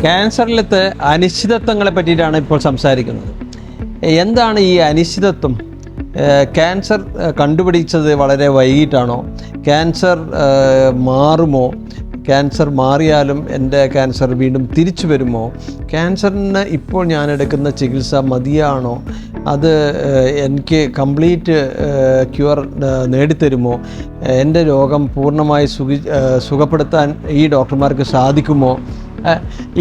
ക്യാൻസറിലത്തെ അനിശ്ചിതത്വങ്ങളെ പറ്റിയിട്ടാണ് ഇപ്പോൾ സംസാരിക്കുന്നത്. എന്താണ് ഈ അനിശ്ചിതത്വം? ക്യാൻസർ കണ്ടുപിടിച്ചത് വളരെ വൈകിട്ടാണോ? ക്യാൻസർ മാറുമോ? ക്യാൻസർ മാറിയാലും എൻ്റെ ക്യാൻസർ വീണ്ടും തിരിച്ചു വരുമോ? ക്യാൻസറിന് ഇപ്പോൾ ഞാൻ എടുക്കുന്ന ചികിത്സ മതിയാണോ? അത് എനിക്ക് കംപ്ലീറ്റ് ക്യൂർ നേടിത്തരുമോ? എൻ്റെ രോഗം പൂർണ്ണമായി സുഖപ്പെടുത്താൻ ഈ ഡോക്ടർമാർക്ക് സാധിക്കുമോ?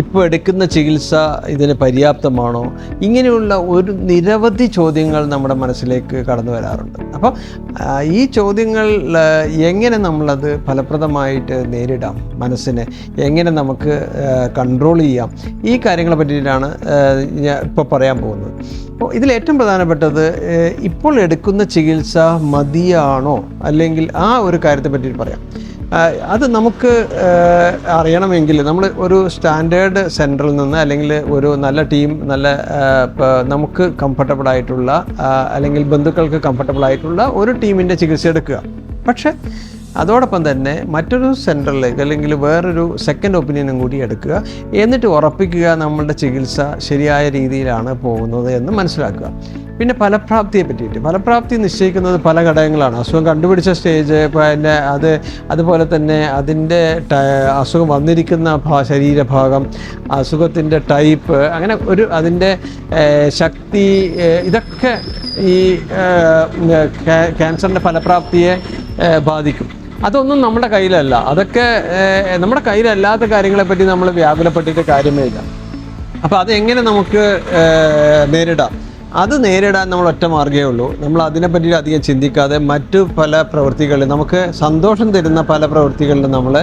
ഇപ്പോൾ എടുക്കുന്ന ചികിത്സ ഇതിന് പര്യാപ്തമാണോ? ഇങ്ങനെയുള്ള ഒരു നിരവധി ചോദ്യങ്ങൾ നമ്മുടെ മനസ്സിലേക്ക് കടന്നു വരാറുണ്ട്. അപ്പോൾ ഈ ചോദ്യങ്ങൾ എങ്ങനെ നമ്മളത് ഫലപ്രദമായിട്ട് നേരിടാം, മനസ്സിനെ എങ്ങനെ നമുക്ക് കൺട്രോൾ ചെയ്യാം, ഈ കാര്യങ്ങളെ പറ്റിയിട്ടാണ് ഞാൻ ഇപ്പോൾ പറയാൻ പോകുന്നത്. അപ്പോൾ ഇതിലേറ്റവും പ്രധാനപ്പെട്ടത് ഇപ്പോൾ എടുക്കുന്ന ചികിത്സ മതിയാണോ അല്ലെങ്കിൽ ആ ഒരു കാര്യത്തെ പറ്റി പറയാം. അത് നമുക്ക് അറിയണമെങ്കിൽ നമ്മൾ ഒരു സ്റ്റാൻഡേർഡ് സെൻറ്ററിൽ നിന്ന് അല്ലെങ്കിൽ ഒരു നല്ല ടീം, നല്ല നമുക്ക് കംഫർട്ടബിളായിട്ടുള്ള അല്ലെങ്കിൽ ബന്ധുക്കൾക്ക് കംഫർട്ടബിളായിട്ടുള്ള ഒരു ടീമിൻ്റെ ചികിത്സ എടുക്കുക. പക്ഷേ അതോടൊപ്പം തന്നെ മറ്റൊരു സെൻറ്ററിലേക്ക് അല്ലെങ്കിൽ വേറൊരു സെക്കൻഡ് ഒപ്പീനിയനും കൂടി എടുക്കുക. എന്നിട്ട് ഉറപ്പിക്കുക നമ്മളുടെ ചികിത്സ ശരിയായ രീതിയിലാണ് പോകുന്നത് എന്ന് മനസ്സിലാക്കുക. പിന്നെ ഫലപ്രാപ്തിയെ പറ്റിയിട്ട്, ഫലപ്രാപ്തി നിശ്ചയിക്കുന്നത് പല ഘടകങ്ങളാണ്. അസുഖം കണ്ടുപിടിച്ച സ്റ്റേജ്, പിന്നെ അതുപോലെ തന്നെ അതിൻ്റെ അസുഖം വന്നിരിക്കുന്ന ശരീരഭാഗം, അസുഖത്തിൻ്റെ ടൈപ്പ്, അങ്ങനെ അതിൻ്റെ ശക്തി, ഇതൊക്കെ ഈ ക്യാൻസറിൻ്റെ ഫലപ്രാപ്തിയെ ബാധിക്കും. അതൊന്നും നമ്മുടെ കയ്യിലല്ല. അതൊക്കെ നമ്മുടെ കയ്യിലല്ലാത്ത കാര്യങ്ങളെപ്പറ്റി നമ്മൾ വ്യാകുലപ്പെട്ടിട്ട് കാര്യമേ ഇല്ല. അപ്പോൾ അതെങ്ങനെ നമുക്ക് നേരിടാം? അത് നേരിടാൻ നമ്മൾ ഒറ്റ മാർഗ്ഗമേ ഉള്ളൂ. നമ്മൾ അതിനെപ്പറ്റി അധികം ചിന്തിക്കാതെ മറ്റു പല പ്രവൃത്തികളിൽ, നമുക്ക് സന്തോഷം തരുന്ന പല പ്രവൃത്തികളിലും നമ്മൾ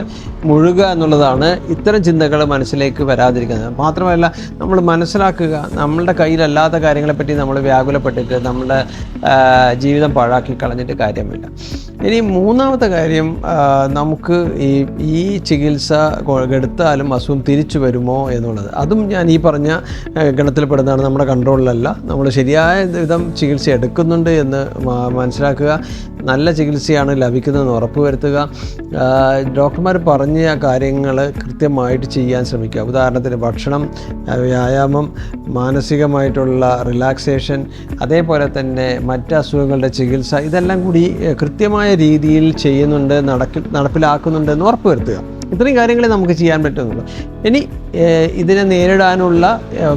മുഴുകുക എന്നുള്ളതാണ്. ഇത്തരം ചിന്തകൾ മനസ്സിലേക്ക് വരാതിരിക്കുന്നത്. മാത്രമല്ല, നമ്മൾ മനസ്സിലാക്കുക, നമ്മളുടെ കയ്യിലല്ലാത്ത കാര്യങ്ങളെപ്പറ്റി നമ്മൾ വ്യാകുലപ്പെട്ടിട്ട് നമ്മളുടെ ജീവിതം പാഴാക്കി കളഞ്ഞിട്ട് കാര്യമില്ല. ഇനി മൂന്നാമത്തെ കാര്യം, നമുക്ക് ഈ ചികിത്സ എടുത്താലും അസുഖം തിരിച്ചു വരുമോ എന്നുള്ളത്. അതും ഞാൻ ഈ പറഞ്ഞ ഗണത്തിൽപ്പെടുന്നതാണ്. നമ്മുടെ കൺട്രോളിലല്ല. നമ്മൾ ശരിയായ വിധം ചികിത്സ എടുക്കുന്നുണ്ട് എന്ന് മനസ്സിലാക്കുക, നല്ല ചികിത്സയാണ് ലഭിക്കുന്നതെന്ന് ഉറപ്പുവരുത്തുക, ഡോക്ടർമാർ പറഞ്ഞ കാര്യങ്ങൾ കൃത്യമായിട്ട് ചെയ്യാൻ ശ്രമിക്കുക. ഉദാഹരണത്തിന് ഭക്ഷണം, വ്യായാമം, മാനസികമായിട്ടുള്ള റിലാക്സേഷൻ, അതേപോലെ തന്നെ മറ്റ് അസുഖങ്ങളുടെ ചികിത്സ, ഇതെല്ലാം കൂടി കൃത്യമായ രീതിയിൽ ചെയ്യുന്നുണ്ട്, നടപ്പിലാക്കുന്നുണ്ട് എന്ന് ഉറപ്പുവരുത്തുക. ഇത്രയും കാര്യങ്ങളെ നമുക്ക് ചെയ്യാൻ പറ്റുന്നുള്ളൂ. ഇനി ഇതിനെ നേരിടാനുള്ള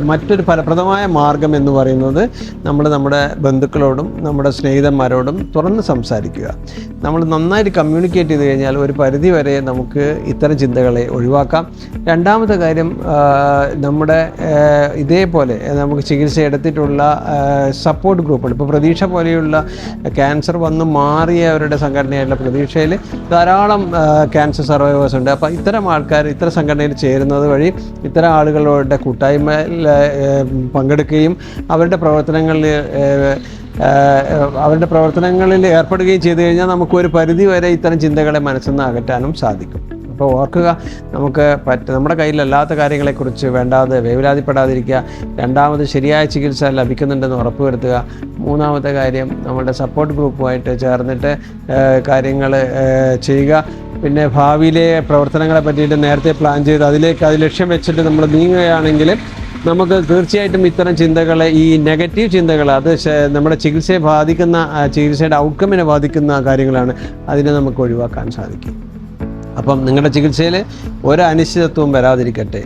മറ്റൊരു ഫലപ്രദമായ മാർഗം എന്ന് പറയുന്നത്, നമ്മുടെ ബന്ധുക്കളോടും നമ്മുടെ സ്നേഹിതന്മാരോടും തുറന്ന് സംസാരിക്കുക. നമ്മൾ നന്നായിട്ട് കമ്മ്യൂണിക്കേറ്റ് ചെയ്ത് കഴിഞ്ഞാൽ ഒരു പരിധി വരെ നമുക്ക് ഇത്തരം ചിന്തകളെ ഒഴിവാക്കാം. രണ്ടാമത്തെ കാര്യം, നമ്മുടെ ഇതേപോലെ നമുക്ക് ചികിത്സ എടുത്തിട്ടുള്ള സപ്പോർട്ട് ഗ്രൂപ്പുകൾ, ഇപ്പോൾ പ്രതീക്ഷ പോലെയുള്ള ക്യാൻസർ വന്ന് മാറിയവരുടെ സംഘടനയായിട്ടുള്ള പ്രതീക്ഷയിൽ ധാരാളം ക്യാൻസർ സർവൈവേഴ്സ് ഉണ്ട്. അപ്പോൾ ഇത്തരം ആൾക്കാർ ഇത്തരം സംഘടനയിൽ ചേരുന്നത് വഴി ഇത്തരം ആളുകളുടെ കൂട്ടായ്മയിൽ പങ്കെടുക്കുകയും അവരുടെ പ്രവർത്തനങ്ങളിൽ ഏർപ്പെടുകയും ചെയ്തു കഴിഞ്ഞാൽ നമുക്കൊരു പരിധി വരെ ഇത്തരം ചിന്തകളെ മനസ്സിൽ നിന്ന് അകറ്റാനും സാധിക്കും. അപ്പോൾ ഓർക്കുക, നമുക്ക് നമ്മുടെ കയ്യിലല്ലാത്ത കാര്യങ്ങളെക്കുറിച്ച് വേണ്ടാതെ വേവലാതിപ്പെടാതിരിക്കുക. രണ്ടാമത്, ശരിയായ ചികിത്സ ലഭിക്കുന്നുണ്ടെന്ന് ഉറപ്പുവരുത്തുക. മൂന്നാമത്തെ കാര്യം, നമ്മളുടെ സപ്പോർട്ട് ഗ്രൂപ്പുമായിട്ട് ചേർന്നിട്ട് കാര്യങ്ങൾ ചെയ്യുക. പിന്നെ ഭാവിയിലെ പ്രവർത്തനങ്ങളെ പറ്റിയിട്ട് നേരത്തെ പ്ലാൻ ചെയ്ത് അത് ലക്ഷ്യം വെച്ചിട്ട് നമ്മൾ നീങ്ങുകയാണെങ്കിൽ നമുക്ക് തീർച്ചയായിട്ടും ഇത്തരം ചിന്തകളെ, ഈ നെഗറ്റീവ് ചിന്തകൾ, അത് നമ്മുടെ ചികിത്സയെ ബാധിക്കുന്ന, ചികിത്സയുടെ ഔട്ട്കമ്മിനെ ബാധിക്കുന്ന കാര്യങ്ങളാണ്, അതിനെ നമുക്ക് ഒഴിവാക്കാൻ സാധിക്കും. അപ്പം നിങ്ങളുടെ ചികിത്സയിൽ ഒരു അനിശ്ചിതത്വവും വരാതിരിക്കട്ടെ.